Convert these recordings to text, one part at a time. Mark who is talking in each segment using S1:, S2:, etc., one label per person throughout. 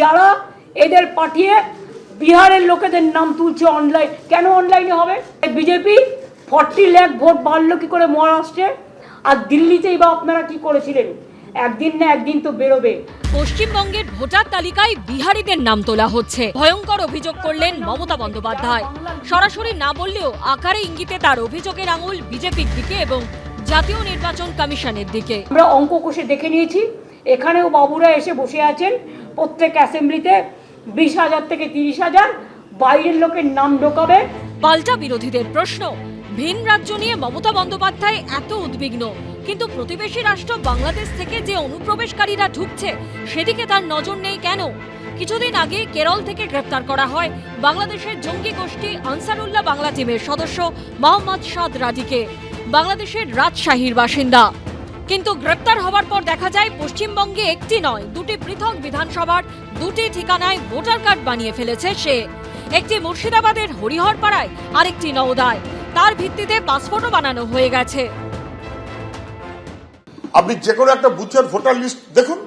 S1: যারা এদের পাঠিয়ে বিহারের লোকেদের নাম তুলছে অনলাইন। কেন অনলাইনে হবে? বিজেপি 40 লাখ ভোট বাড়লো কি করে মহারাষ্ট্রে, আর দিল্লিতেই বা আপনারা কি করেছিলেন? একদিন না একদিন তো বেরোবে।
S2: পশ্চিমবঙ্গের ভোটার তালিকায় বিহারিদের নাম তোলা হচ্ছে, ভয়ঙ্কর অভিযোগ করলেন মমতা বন্দ্যোপাধ্যায়। সরাসরি না বললেও আকারে ইঙ্গিতে তার অভিযোগের আঙুল বিজেপির দিকে এবং জাতীয় নির্বাচন কমিশনের দিকে।
S1: আমরা অঙ্ক কষে দেখে নিয়েছি, এখানেও বাবুরা এসে বসে আছেন, প্রত্যেক অ্যাসেম্বলিতে 20,000 থেকে 30,000 বাইরের লোকের নাম ঢোকাবে।
S2: পাল্টা বিরোধীদের প্রশ্ন, ভিন রাজ্য নিয়ে মমতা বন্দ্যোপাধ্যায় এত উদ্বিগ্ন, কিন্তু প্রতিবেশী রাষ্ট্র বাংলাদেশ থেকে যে অনুপ্রবেশকারীরা ঢুকছে সেদিকে তার নজর নেই কেন? কিছুদিন আগে কেরল থেকে গ্রেপ্তার করা হয় বাংলাদেশের জঙ্গি গোষ্ঠী আনসারুল্লাহ বাংলা টিমের সদস্য মোহাম্মদ সাদ রাজিকে, বাংলাদেশের রাজশাহীর বাসিন্দা। কিন্তু গ্রেপ্তার হওয়ার পর দেখা যায় পশ্চিমবঙ্গে একটি নয়, দুটি পৃথক বিধানসভার দুটি ঠিকানায় ভোটার কার্ড বানিয়ে ফেলেছে সে। একটি মুর্শিদাবাদের হরিহরপাড়ায়, আরেকটি নওদায়। তার ভিত্তিতে পাসপোর্টও বানানো হয়ে গেছে।
S3: আপনি যে কোনো একটা বুথের ভোটার লিস্ট দেখুন,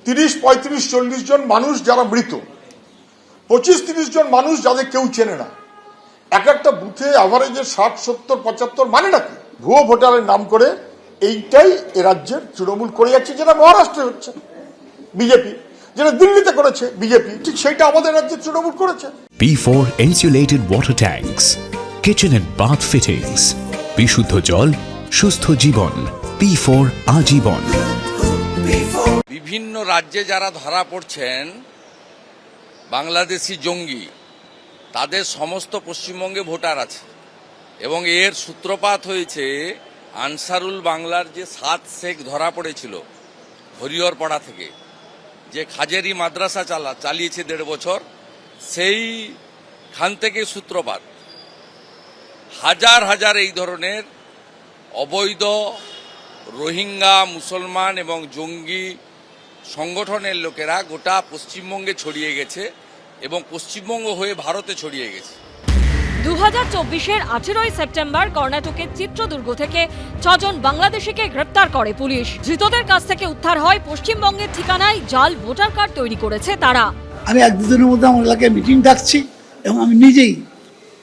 S3: 30, 35, 40 জন মানুষ যারা মৃত, 25-30 জন মানুষ যাদের কেউ চেনে না, এক একটা বুথে অ্যাভারেজে 60, 70, 75 মানে নাকি ভুয়ো ভোটারের নাম করে এইটাই এ রাজ্যের তৃণমূল করে যাচ্ছে, যেটা মহারাষ্ট্রে হচ্ছে বিজেপি, যেটা দিল্লিতে করেছে বিজেপি, ঠিক সেইটা আমাদের রাজ্যের তৃণমূল করেছে।
S4: P4 insulated water tanks, kitchen and bath fittings, বিশুদ্ধ জল, সুস্থ জীবন, P4 আজীবন।
S5: বিভিন্ন রাজ্যে যারা ধরা পড়ছেন বাংলাদেশি জঙ্গি, তাদের সমস্ত পশ্চিমবঙ্গে ভোটার আছে এবং এর সূত্রপাত হয়েছে আনসারুল বাংলার যে 7 শেখ ধরা পড়েছিল হরিহরপাড়া থেকে, যে খাজেরি মাদ্রাসা চালিয়েছে 1.5 বছর, সেইখান থেকে সূত্রপাত। হাজার হাজার এই ধরনের অবৈধ রোহিঙ্গা, মুসলমান এবং জঙ্গি সংগঠনের লোকেরা গোটা পশ্চিমবঙ্গে ছড়িয়ে গেছে এবং পশ্চিমবঙ্গ হয়ে ভারতে ছড়িয়ে গেছে।
S2: 2024-এর 18 সেপ্টেম্বর কর্ণাটকের চিত্রদুর্গ থেকে 6 জন বাংলাদেশিকে গ্রেপ্তার করে পুলিশ। ধৃতদের কাছ থেকে উদ্ধার হয় পশ্চিমবঙ্গের ঠিকানায় জাল ভোটার কার্ড তৈরি করেছে তারা।
S6: আমি 1-2 দিনের মধ্যে আমার এলাকায় মিটিং ডাকছি এবং আমি নিজেই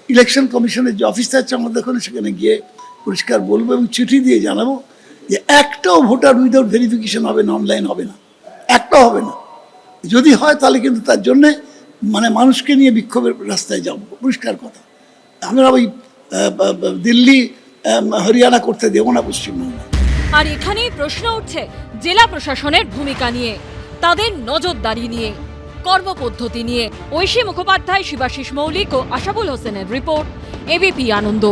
S6: ইলেকশন কমিশনের যে অফিস আছে আমাদের ওখানে, সেখানে গিয়ে পরিষ্কার বলবো এবং চিঠি দিয়ে জানাবো যে একটাও ভোটার উইদাউট ভেরিফিকেশন হবে না, অনলাইন হবে না, একটাও হবে না। যদি হয় তাহলে কিন্তু তার জন্যে মানুষকে নিয়ে বিক্ষোভের রাস্তায় যাব, পরিষ্কার কথা। আমরা ওই দিল্লি, হরিয়ানা করতে দেবো না পশ্চিমবঙ্গে।
S2: আর এখানেই প্রশ্ন উঠছে জেলা প্রশাসনের ভূমিকা নিয়ে, তাদের নজরদারি নিয়ে, কর্মপদ্ধতি নিয়ে। ঐশী মুখোপাধ্যায়, শিবাশিস মৌলিক ও আশাবুল হোসেনের রিপোর্ট, এবিপি আনন্দ।